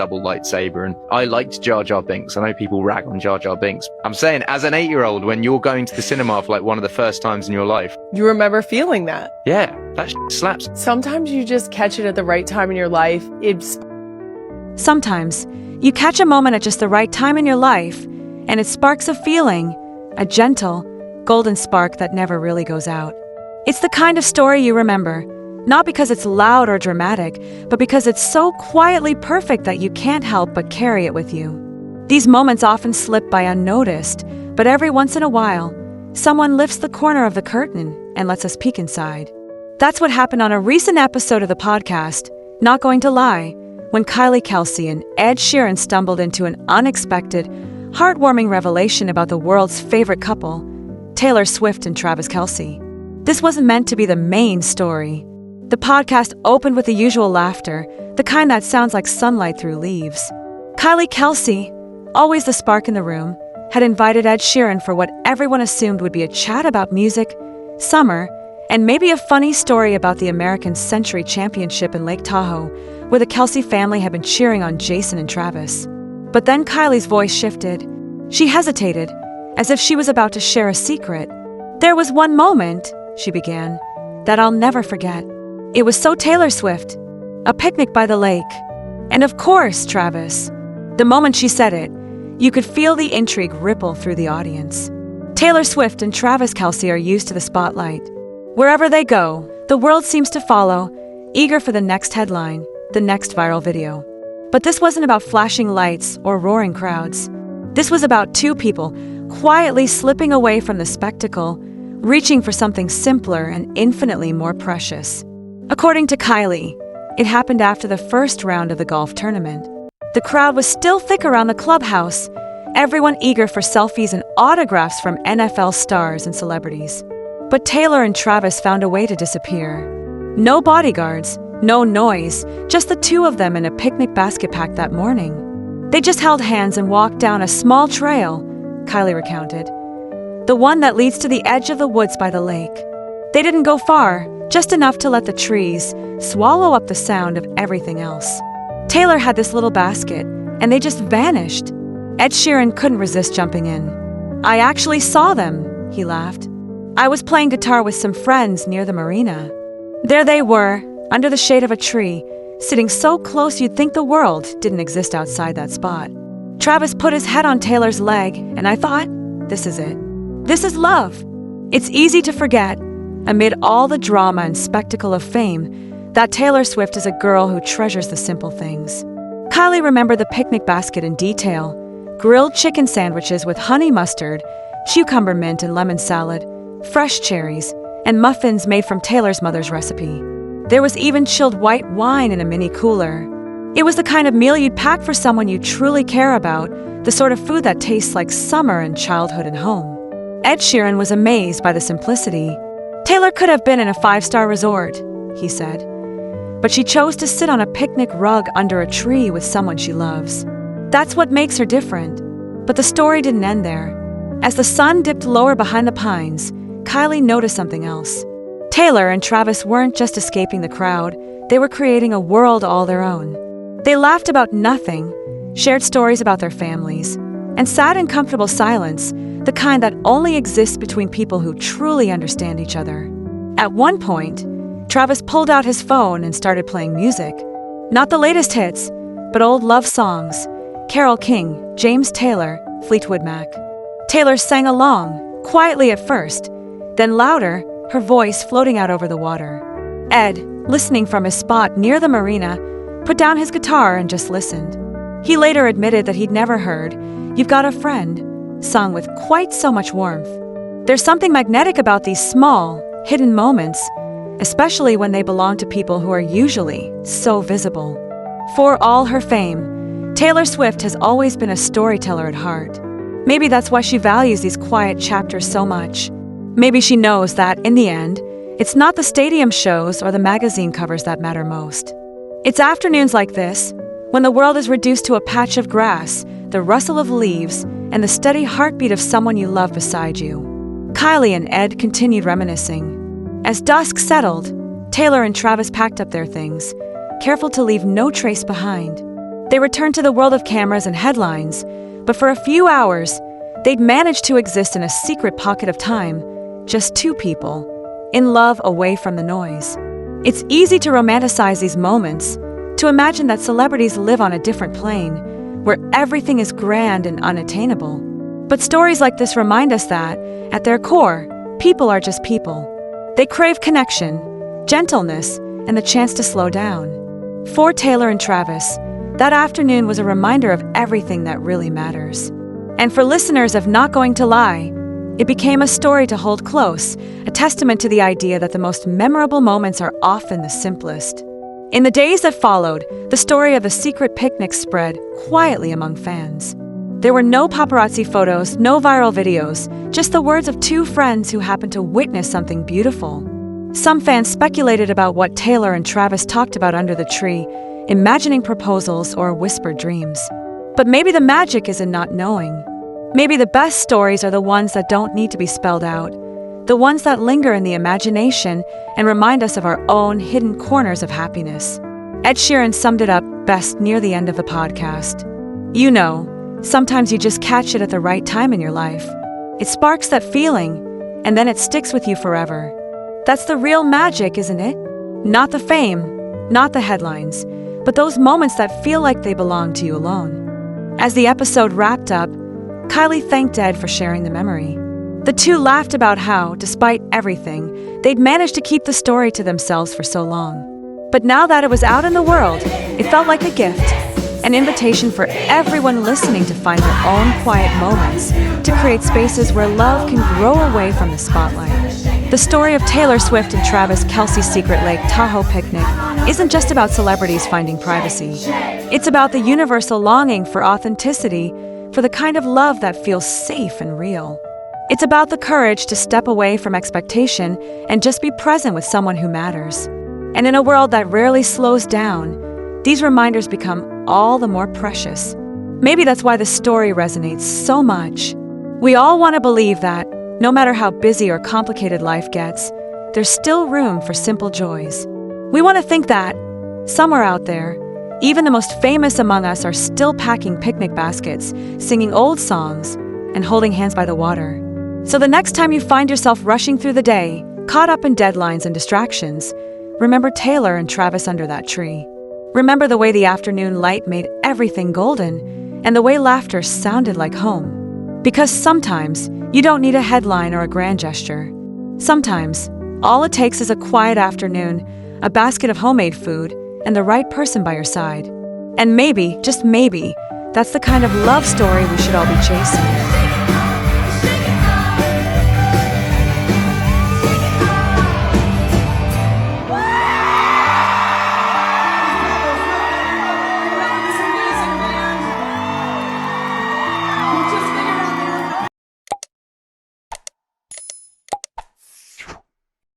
double lightsaber. And I liked Jar Jar Binks. I know people rag on Jar Jar Binks. I'm saying, as an 8-year-old, when you're going to the cinema for like one of the first times in your life, you remember feeling that. Yeah, that slaps. Sometimes you just catch it at the right time in your life. Sometimes you catch a moment at just the right time in your life, and it sparks a feeling, a gentle, golden spark that never really goes out. It's the kind of story you remember, not because it's loud or dramatic, but because it's so quietly perfect that you can't help but carry it with you. These moments often slip by unnoticed, but every once in a while, someone lifts the corner of the curtain and lets us peek inside. That's what happened on a recent episode of the podcast, Not Going to Lie, when Kylie Kelce and Ed Sheeran stumbled into an unexpected, heartwarming revelation about the world's favorite couple, Taylor Swift and Travis Kelce. This wasn't meant to be the main story. The podcast opened with the usual laughter, the kind that sounds like sunlight through leaves. Kylie Kelce, always the spark in the room, had invited Ed Sheeran for what everyone assumed would be a chat about music, summer, and maybe a funny story about the American Century Championship in Lake Tahoe, where the Kelce family had been cheering on Jason and Travis. But then Kylie's voice shifted. She hesitated, as if she was about to share a secret. "There was one moment," she began, "that I'll never forget. It was so Taylor Swift. A picnic by the lake. And of course, Travis." The moment she said it, you could feel the intrigue ripple through the audience. Taylor Swift and Travis Kelce are used to the spotlight. Wherever they go, the world seems to follow, eager for the next headline, the next viral video. But this wasn't about flashing lights or roaring crowds. This was about two people quietly slipping away from the spectacle, reaching for something simpler and infinitely more precious. According to Kylie, it happened after the first round of the golf tournament. The crowd was still thick around the clubhouse, everyone eager for selfies and autographs from NFL stars and celebrities. But Taylor and Travis found a way to disappear. No bodyguards, no noise, just the two of them in a picnic basket pack that morning. They just held hands and walked down a small trail, Kylie recounted. The one that leads to the edge of the woods by the lake. They didn't go far, just enough to let the trees swallow up the sound of everything else. Taylor had this little basket, and they just vanished. Ed Sheeran couldn't resist jumping in. "I actually saw them," he laughed. "I was playing guitar with some friends near the marina. There they were, under the shade of a tree, sitting so close you'd think the world didn't exist outside that spot. Travis put his head on Taylor's leg, and I thought, this is it. This is love." It's easy to forget, amid all the drama and spectacle of fame, that Taylor Swift is a girl who treasures the simple things. Kylie remembered the picnic basket in detail: grilled chicken sandwiches with honey mustard, cucumber mint and lemon salad, fresh cherries, and muffins made from Taylor's mother's recipe. There was even chilled white wine in a mini cooler. It was the kind of meal you'd pack for someone you truly care about, the sort of food that tastes like summer and childhood and home. Ed Sheeran was amazed by the simplicity. "Taylor could have been in a 5-star resort," he said. "But she chose to sit on a picnic rug under a tree with someone she loves. That's what makes her different." But the story didn't end there. As the sun dipped lower behind the pines, Kylie noticed something else. Taylor and Travis weren't just escaping the crowd, they were creating a world all their own. They laughed about nothing, shared stories about their families, and sat in comfortable silence, the kind that only exists between people who truly understand each other. At one point, Travis pulled out his phone and started playing music. Not the latest hits, but old love songs: Carole King, James Taylor, Fleetwood Mac. Taylor sang along, quietly at first, then louder, her voice floating out over the water. Ed, listening from his spot near the marina, put down his guitar and just listened. He later admitted that he'd never heard "You've Got a Friend" sung with quite so much warmth. There's something magnetic about these small, hidden moments, especially when they belong to people who are usually so visible. For all her fame, Taylor Swift has always been a storyteller at heart. Maybe that's why she values these quiet chapters so much. Maybe she knows that, in the end, it's not the stadium shows or the magazine covers that matter most. It's afternoons like this, when the world is reduced to a patch of grass, the rustle of leaves, and the steady heartbeat of someone you love beside you. Kylie and Ed continued reminiscing. As dusk settled, Taylor and Travis packed up their things, careful to leave no trace behind. They returned to the world of cameras and headlines, but for a few hours, they'd managed to exist in a secret pocket of time, just two people, in love away from the noise. It's easy to romanticize these moments, to imagine that celebrities live on a different plane, where everything is grand and unattainable. But stories like this remind us that, at their core, people are just people. They crave connection, gentleness, and the chance to slow down. For Taylor and Travis, that afternoon was a reminder of everything that really matters. And for listeners of Not Going to Lie, it became a story to hold close, a testament to the idea that the most memorable moments are often the simplest. In the days that followed, the story of the secret picnic spread quietly among fans. There were no paparazzi photos, no viral videos, just the words of two friends who happened to witness something beautiful. Some fans speculated about what Taylor and Travis talked about under the tree, imagining proposals or whispered dreams. But maybe the magic is in not knowing. Maybe the best stories are the ones that don't need to be spelled out, the ones that linger in the imagination and remind us of our own hidden corners of happiness. Ed Sheeran summed it up best near the end of the podcast. You know, sometimes you just catch it at the right time in your life. It sparks that feeling, and then it sticks with you forever. That's the real magic, isn't it? Not the fame, not the headlines, but those moments that feel like they belong to you alone. As the episode wrapped up, Kylie thanked Ed for sharing the memory. The two laughed about how, despite everything, they'd managed to keep the story to themselves for so long. But now that it was out in the world, it felt like a gift, an invitation for everyone listening to find their own quiet moments, to create spaces where love can grow away from the spotlight. The story of Taylor Swift and Travis Kelce's secret Lake Tahoe picnic isn't just about celebrities finding privacy. It's about the universal longing for authenticity, for the kind of love that feels safe and real. It's about the courage to step away from expectation and just be present with someone who matters. And in a world that rarely slows down, these reminders become all the more precious. Maybe that's why the story resonates so much. We all want to believe that, no matter how busy or complicated life gets, there's still room for simple joys. We want to think that, somewhere out there, even the most famous among us are still packing picnic baskets, singing old songs, and holding hands by the water. So the next time you find yourself rushing through the day, caught up in deadlines and distractions, remember Taylor and Travis under that tree. Remember the way the afternoon light made everything golden, and the way laughter sounded like home. Because sometimes, you don't need a headline or a grand gesture. Sometimes, all it takes is a quiet afternoon, a basket of homemade food, and the right person by your side. And maybe, just maybe, that's the kind of love story we should all be chasing.